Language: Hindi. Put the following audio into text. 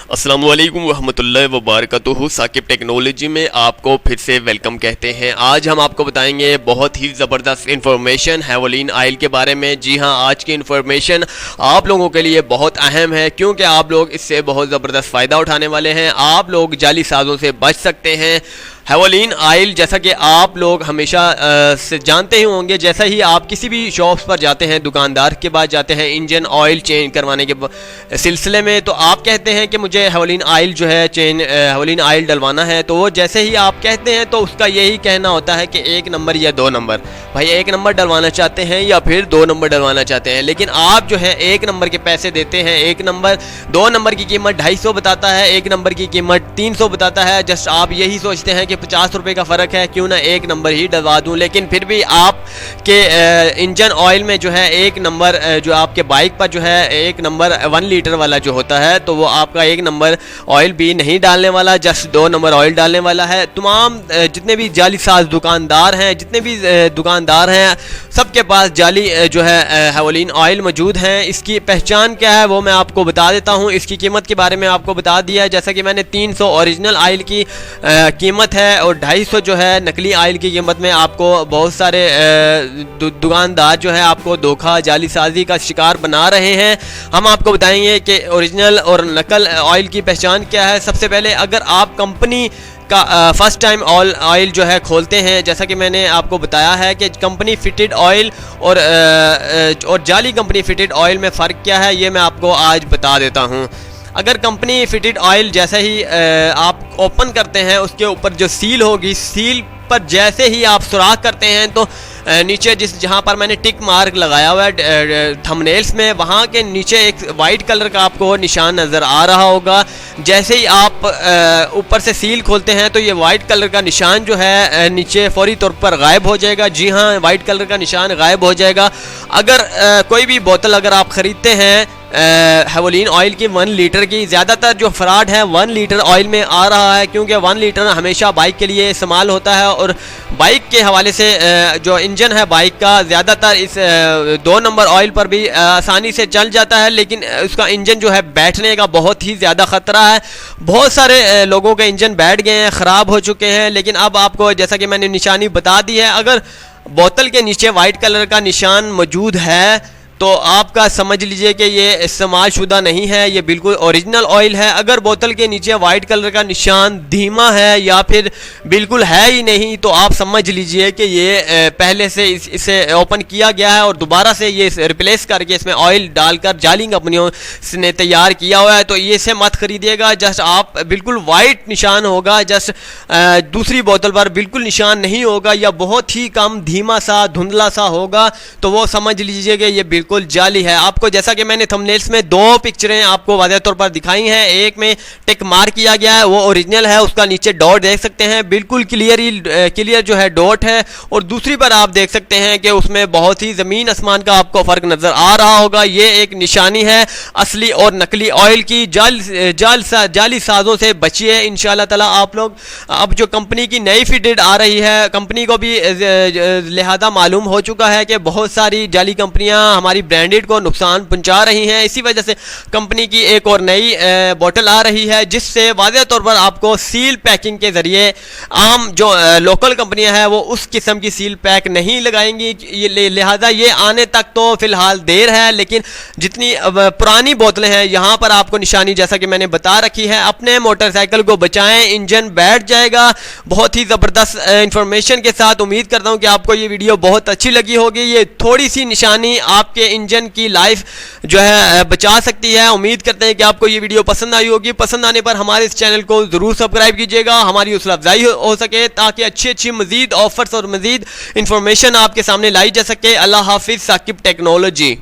अस्सलामुअलैकुम वरहमतुल्लाहि वबरकातुहू। साकिब टेक्नोलॉजी में आपको फिर से वेलकम कहते हैं। आज हम आपको बताएंगे बहुत ही ज़बरदस्त इन्फॉर्मेशन हेवोलिन ऑयल के बारे में। जी हाँ, आज की इन्फॉर्मेशन आप लोगों के लिए बहुत अहम है क्योंकि आप लोग इससे बहुत ज़बरदस्त फ़ायदा उठाने वाले हैं। आप लोग जाली साज़ों से बच सकते हैं। हेवोलिन ऑयल जैसा कि आप लोग हमेशा से जानते ही होंगे, जैसा ही आप किसी भी शॉप्स पर जाते हैं, दुकानदार के पास जाते हैं इंजन ऑयल चेंज करवाने के सिलसिले में, तो आप कहते हैं कि मुझे हेवोलिन ऑयल जो है हेवोलिन ऑयल डलवाना है। तो वो जैसे ही आप कहते हैं तो उसका यही कहना होता है कि 1 नंबर या 2 नंबर। भाई 1 नंबर डलवाना चाहते हैं या फिर 2 नंबर डलवाना चाहते हैं, लेकिन आप जो है 1 नंबर के पैसे देते हैं। 1 नंबर 2 नंबर की कीमत 250 बताता है, 1 नंबर की कीमत 300 बताता है। जस्ट आप यही सोचते हैं कि 50 रुपये का फ़र्क है, क्यों ना 1 नंबर ही डलवा दूं। लेकिन फिर भी आपके इंजन ऑयल में जो है 1 नंबर जो आपके बाइक पर जो है 1 नंबर 1 लीटर वाला जो होता है, तो वो आपका 1 नंबर ऑयल भी नहीं डालने वाला, जस्ट 2 नंबर ऑयल डालने वाला है। तमाम जितने भी जालीसाज दुकानदार हैं, जितने भी दुकानदार हैं, सबके पास जाली जो है हेवोलिन ऑयल मौजूद हैं। इसकी पहचान क्या है वो मैं आपको बता देता हूँ। इसकी कीमत के बारे में आपको बता दिया है, जैसा कि मैंने 300 ओरिजिनल ऑयल की कीमत है और 250 जो है नकली ऑयल की कीमत में। आपको बहुत सारे दुकानदार जो है आपको धोखा जालीसाजी का शिकार बना रहे हैं। हम आपको बताएंगे कि ओरिजिनल और नकल ऑयल की पहचान क्या है। सबसे पहले अगर आप कंपनी का फर्स्ट टाइम ऑयल जो है खोलते हैं, जैसा कि मैंने आपको बताया है कि कंपनी फिटेड ऑयल और जाली कंपनी फिटेड ऑयल में फ़र्क क्या है, ये मैं आपको आज बता देता हूँ। अगर कंपनी फिटेड ऑयल जैसे ही आप ओपन करते हैं, उसके ऊपर जो सील होगी, सील पर जैसे ही आप सुराख करते हैं तो नीचे जहाँ पर मैंने टिक मार्क लगाया हुआ है थंबनेल्स में, वहाँ के नीचे एक वाइट कलर का आपको निशान नज़र आ रहा होगा। जैसे ही आप ऊपर से सील खोलते हैं तो ये वाइट कलर का निशान जो है नीचे फौरी तौर पर गायब हो जाएगा। जी हाँ, वाइट कलर का निशान गायब हो जाएगा। अगर कोई भी बोतल अगर आप ख़रीदते हैं हेवोलिन ऑयल की 1 लीटर की, ज़्यादातर जो फ्रॉड है 1 लीटर ऑयल में आ रहा है, क्योंकि 1 लीटर हमेशा बाइक के लिए इस्तेमाल होता है और बाइक के हवाले से जो इंजन है बाइक का, ज़्यादातर इस 2 नंबर ऑयल पर भी आसानी से चल जाता है, लेकिन उसका इंजन जो है बैठने का बहुत ही ज़्यादा ख़तरा है। बहुत सारे लोगों के इंजन बैठ गए हैं, ख़राब हो चुके हैं। लेकिन अब आपको जैसा कि मैंने निशानी बता दी है, अगर बोतल के नीचे वाइट कलर का निशान मौजूद है तो आपका समझ लीजिए कि ये इस्तेमाल शुदा नहीं है, ये बिल्कुल ओरिजिनल ऑयल है। अगर बोतल के नीचे वाइट कलर का निशान धीमा है या फिर बिल्कुल है ही नहीं, तो आप समझ लीजिए कि ये पहले से इसे ओपन किया गया है और दोबारा से ये रिप्लेस करके इसमें ऑयल डालकर जाली कंपनियों ने तैयार किया हुआ है। तो ये इसे मत खरीदिएगा। जस्ट आप बिल्कुल वाइट निशान होगा, जस्ट दूसरी बोतल पर बिल्कुल निशान नहीं होगा या बहुत ही कम धीमा सा धुंधला सा होगा, तो वो समझ लीजिए कि ये बिल्कुल जाली है। आपको जैसा कि मैंने थंबनेल्स में 2 पिक्चरें आपको वाज़ेह तौर पर दिखाई हैं, एक में टिक मार्क किया गया है, वो ओरिजिनल है, उसका नीचे डॉट देख सकते हैं, बिल्कुल क्लियर जो है डॉट है, और दूसरी पर आप देख सकते हैं कि उसमें बहुत ही ज़मीन आसमान का आपको फ़र्क नज़र आ रहा होगा। ये एक निशानी है असली और नकली ऑयल की। जाली साज़ों से बचिए इंशाअल्लाह ताला आप लोग। अब जो कंपनी की नई फिटेड आ रही है, कंपनी को भी लिहाजा मालूम हो चुका है कि बहुत सारी जाली कंपनियां हमारी ब्रांडेड को नुकसान पहुंचा रही हैं। इसी वजह से कंपनी की एक और नई बोतल आ रही है, जिससे वाज़ेह तौर पर आपको सील पैकिंग के ज़रिए आम जो लोकल कंपनियां हैं वो उस किस्म की सील पैक नहीं लगाएंगी। लिहाजा ये आने तक तो फ़िलहाल देर है, लेकिन जितनी पुरानी बोतलें हैं यहाँ पर आपको निशानी जैसा कि मैंने बता रखी है। अपने मोटरसाइकिल को बचाएं, इंजन बैठ जाएगा। बहुत ही ज़बरदस्त इंफॉर्मेशन के साथ उम्मीद करता हूँ कि आपको ये वीडियो बहुत अच्छी लगी होगी। ये थोड़ी सी निशानी आपके इंजन की लाइफ जो है बचा सकती है। उम्मीद करते हैं कि आपको ये वीडियो पसंद आई होगी। पसंद आने पर हमारे इस चैनल को ज़रूर सब्सक्राइब कीजिएगा, हमारी हौसला अफजाई हो सके, ताकि अच्छी मज़ीद ऑफर्स और मज़ीद इंफॉर्मेशन आपके सामने लाई जा सके। अल्लाह हाफिज़। साकिब टेक्नोलॉजी।